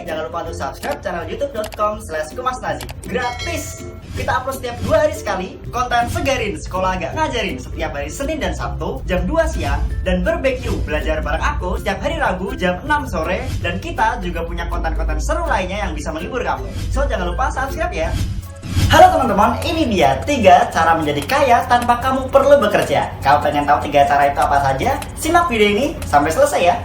jangan lupa untuk subscribe channel youtube.com/kumasnazi. Gratis! Kita upload setiap 2 hari sekali, konten segarin, sekolah agak ngajarin setiap hari Senin dan Sabtu jam 2 siang, dan barbecue belajar bareng aku setiap hari Rabu jam 6 sore, dan kita juga punya konten-konten seru lainnya yang bisa menghibur kamu. So jangan lupa subscribe ya. Halo teman-teman, ini dia 3 cara menjadi kaya tanpa kamu perlu bekerja. Kalau pengen tahu 3 cara itu apa saja? Simak video ini sampai selesai ya.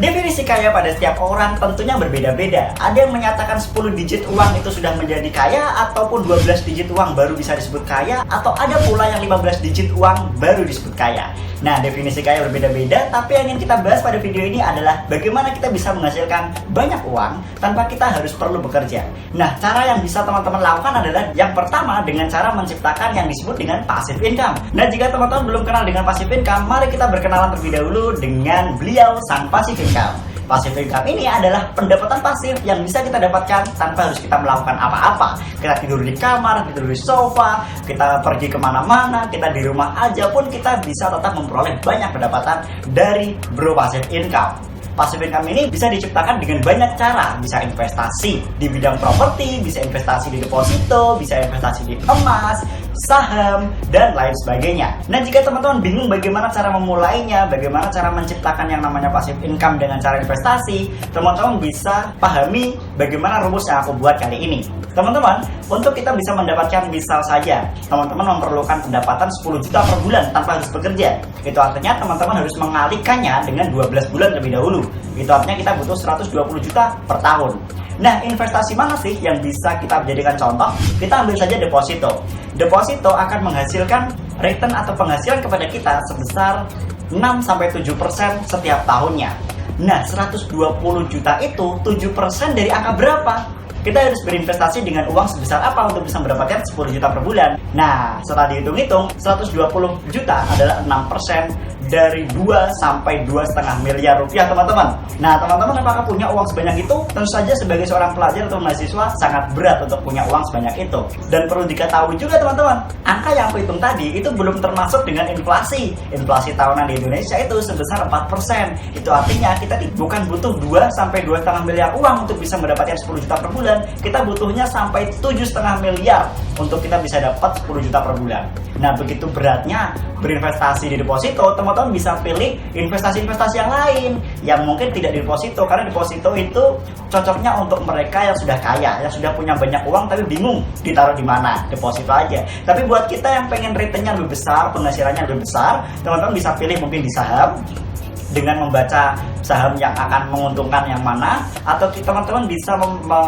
Definisi kaya pada setiap orang tentunya berbeda-beda. Ada yang menyatakan 10 digit uang itu sudah menjadi kaya, ataupun 12 digit uang baru bisa disebut kaya, atau ada pula yang 15 digit uang baru disebut kaya. Nah, definisi kaya berbeda-beda, tapi yang ingin kita bahas pada video ini adalah bagaimana kita bisa menghasilkan banyak uang tanpa kita harus perlu bekerja. Nah, cara yang bisa teman-teman lakukan adalah yang pertama dengan cara menciptakan yang disebut dengan passive income. Nah, jika teman-teman belum kenal dengan passive income, mari kita berkenalan terlebih dahulu dengan beliau, sang passive income. Passive income ini adalah pendapatan pasif yang bisa kita dapatkan tanpa harus kita melakukan apa-apa. Kita tidur di kamar, tidur di sofa, kita pergi kemana-mana, kita di rumah aja pun kita bisa tetap memperoleh banyak pendapatan dari passive income. Passive income ini bisa diciptakan dengan banyak cara. Bisa investasi di bidang properti, bisa investasi di deposito, bisa investasi di emas, saham, dan lain sebagainya. Nah, jika teman-teman bingung bagaimana cara memulainya, bagaimana cara menciptakan yang namanya passive income dengan cara investasi, teman-teman bisa pahami bagaimana rumus yang aku buat kali ini. Teman-teman, untuk kita bisa mendapatkan, misal saja teman-teman memerlukan pendapatan 10 juta per bulan tanpa harus bekerja. Itu artinya teman-teman harus mengalihkannya dengan 12 bulan lebih dahulu. Itu artinya kita butuh 120 juta per tahun. Nah, investasi mana sih yang bisa kita jadikan contoh? Kita ambil saja deposito. Deposito akan menghasilkan return atau penghasilan kepada kita sebesar 6-7% setiap tahunnya. Nah, 120 juta itu 7% dari angka berapa? Kita harus berinvestasi dengan uang sebesar apa untuk bisa mendapatkan 10 juta per bulan. Nah, setelah dihitung-hitung, 120 juta adalah 6% dari 2 sampai 2,5 miliar rupiah, teman-teman. Nah, teman-teman apakah punya uang sebanyak itu? Tentu saja sebagai seorang pelajar atau mahasiswa sangat berat untuk punya uang sebanyak itu. Dan perlu diketahui juga, teman-teman, angka yang aku hitung tadi itu belum termasuk dengan inflasi. Inflasi tahunan di Indonesia itu sebesar 4%. Itu artinya kita bukan butuh 2 sampai 2,5 miliar uang untuk bisa mendapatkan 10 juta per bulan. Kita butuhnya sampai 7,5 miliar untuk kita bisa dapat 10 juta per bulan. Nah, begitu beratnya berinvestasi di deposito, teman-teman bisa pilih investasi-investasi yang lain yang mungkin tidak di deposito, karena deposito itu cocoknya untuk mereka yang sudah kaya, yang sudah punya banyak uang tapi bingung ditaruh di mana. Deposito aja. Tapi buat kita yang pengen returnnya lebih besar, penghasilannya lebih besar, teman-teman bisa pilih mungkin di saham dengan membaca saham yang akan menguntungkan yang mana, atau teman-teman bisa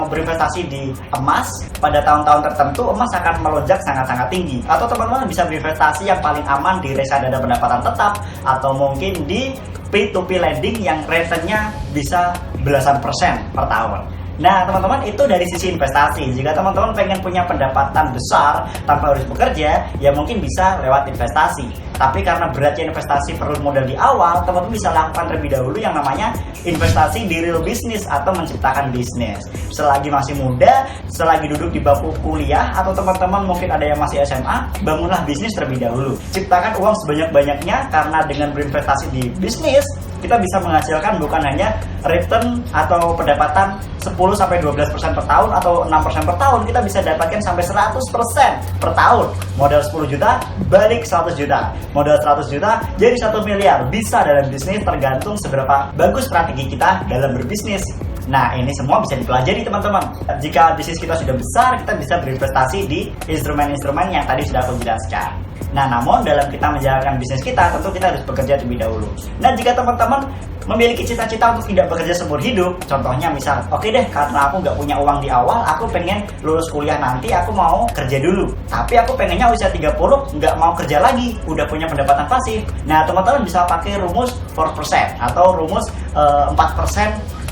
berinvestasi di emas. Pada tahun-tahun tertentu emas akan melonjak sangat-sangat tinggi, atau teman-teman bisa berinvestasi yang paling aman di reksadana pendapatan tetap, atau mungkin di P2P lending yang returnnya bisa belasan persen per tahun. Nah, teman-teman, itu dari sisi investasi. Jika teman-teman pengen punya pendapatan besar tanpa harus bekerja, ya mungkin bisa lewat investasi. Tapi karena beratnya investasi perlu modal di awal, teman-teman bisa lakukan terlebih dahulu yang namanya investasi di real business atau menciptakan bisnis. Selagi masih muda, selagi duduk di bangku kuliah, atau teman-teman mungkin ada yang masih SMA, bangunlah bisnis terlebih dahulu. Ciptakan uang sebanyak-banyaknya, karena dengan berinvestasi di bisnis, kita bisa menghasilkan bukan hanya return atau pendapatan 10-12% per tahun atau 6% per tahun, kita bisa dapatkan sampai 100% per tahun. Modal 10 juta balik 100 juta, modal 100 juta jadi 1 miliar. Bisa dalam bisnis, tergantung seberapa bagus strategi kita dalam berbisnis. Nah, ini semua bisa dipelajari, teman-teman. Jika bisnis kita sudah besar, kita bisa berinvestasi di instrumen-instrumen yang tadi sudah aku jelaskan. Nah, namun dalam kita menjalankan bisnis kita, tentu kita harus bekerja terlebih dahulu. Nah, jika teman-teman memiliki cita-cita untuk tidak bekerja seumur hidup, contohnya misal, oke deh, karena aku nggak punya uang di awal, aku pengen lulus kuliah nanti, aku mau kerja dulu. Tapi aku pengennya usia 30, nggak mau kerja lagi, udah punya pendapatan pasif. Nah, teman-teman bisa pakai rumus 4% atau rumus 4%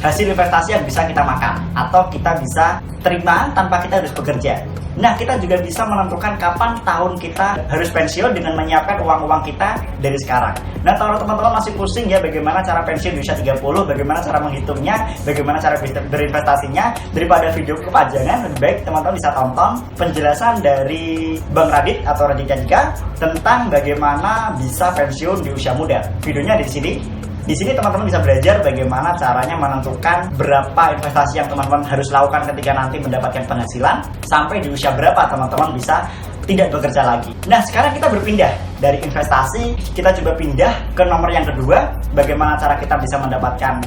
hasil investasi yang bisa kita makan atau kita bisa terima tanpa kita harus bekerja. Nah, kita juga bisa menentukan kapan tahun kita harus pensiun dengan menyiapkan uang-uang kita dari sekarang. Nah, kalau teman-teman masih pusing ya bagaimana cara pensiun di usia 30, bagaimana cara menghitungnya, bagaimana cara berinvestasinya, daripada video kepanjangan, lebih baik teman-teman bisa tonton penjelasan dari Bang Radit atau Raditya Dika tentang bagaimana bisa pensiun di usia muda. Videonya ada di sini. Di sini teman-teman bisa belajar bagaimana caranya menentukan berapa investasi yang teman-teman harus lakukan ketika nanti mendapatkan penghasilan, sampai di usia berapa teman-teman bisa tidak bekerja lagi. Nah, sekarang kita berpindah dari investasi, kita coba pindah ke nomor yang kedua. Bagaimana cara kita bisa mendapatkan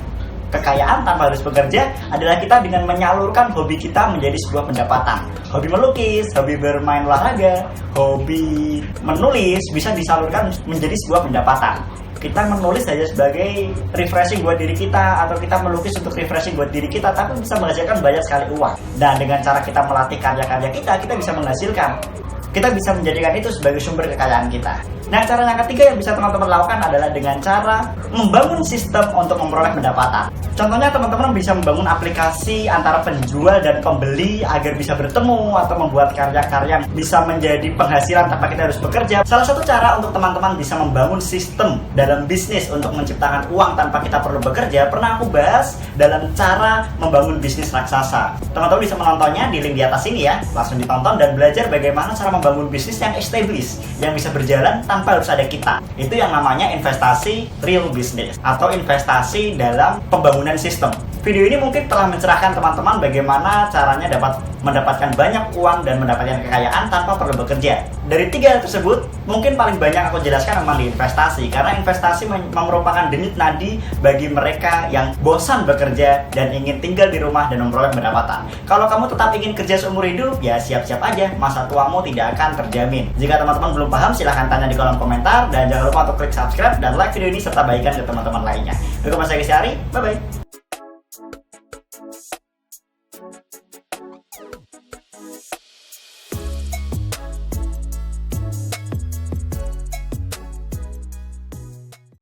kekayaan tanpa harus bekerja adalah kita dengan menyalurkan hobi kita menjadi sebuah pendapatan. Hobi melukis, hobi bermain olahraga, hobi menulis bisa disalurkan menjadi sebuah pendapatan. Kita menulis saja sebagai refreshing buat diri kita, atau kita melukis untuk refreshing buat diri kita, tapi bisa menghasilkan banyak sekali uang. Dan dengan cara kita melatih karya-karya kita bisa menghasilkan. Kita bisa menjadikan itu sebagai sumber kekayaan kita. Nah, cara yang ketiga yang bisa teman-teman lakukan adalah dengan cara membangun sistem untuk memperoleh pendapatan. Contohnya teman-teman bisa membangun aplikasi antara penjual dan pembeli agar bisa bertemu, atau membuat karya-karya yang bisa menjadi penghasilan tanpa kita harus bekerja. Salah satu cara untuk teman-teman bisa membangun sistem dalam bisnis untuk menciptakan uang tanpa kita perlu bekerja pernah aku bahas dalam cara membangun bisnis raksasa. Teman-teman bisa menontonnya di link di atas ini ya. Langsung ditonton dan belajar bagaimana cara membangun bisnis yang established, yang bisa berjalan tanpa harus ada kita. Itu yang namanya investasi real business atau investasi dalam pembangunan sistem. Video ini mungkin telah mencerahkan teman-teman bagaimana caranya dapat mendapatkan banyak uang dan mendapatkan kekayaan tanpa perlu bekerja. Dari tiga tersebut, mungkin paling banyak aku jelaskan memang di investasi, karena investasi merupakan denyut nadi bagi mereka yang bosan bekerja dan ingin tinggal di rumah dan memperoleh pendapatan. Kalau kamu tetap ingin kerja seumur hidup, ya siap-siap aja, masa tuamu tidak akan terjamin. Jika teman-teman belum paham, silahkan tanya di kolom komentar, dan jangan lupa untuk klik subscribe dan like video ini serta bagikan ke teman-teman lainnya. Aku Mas Egi Syari, bye-bye.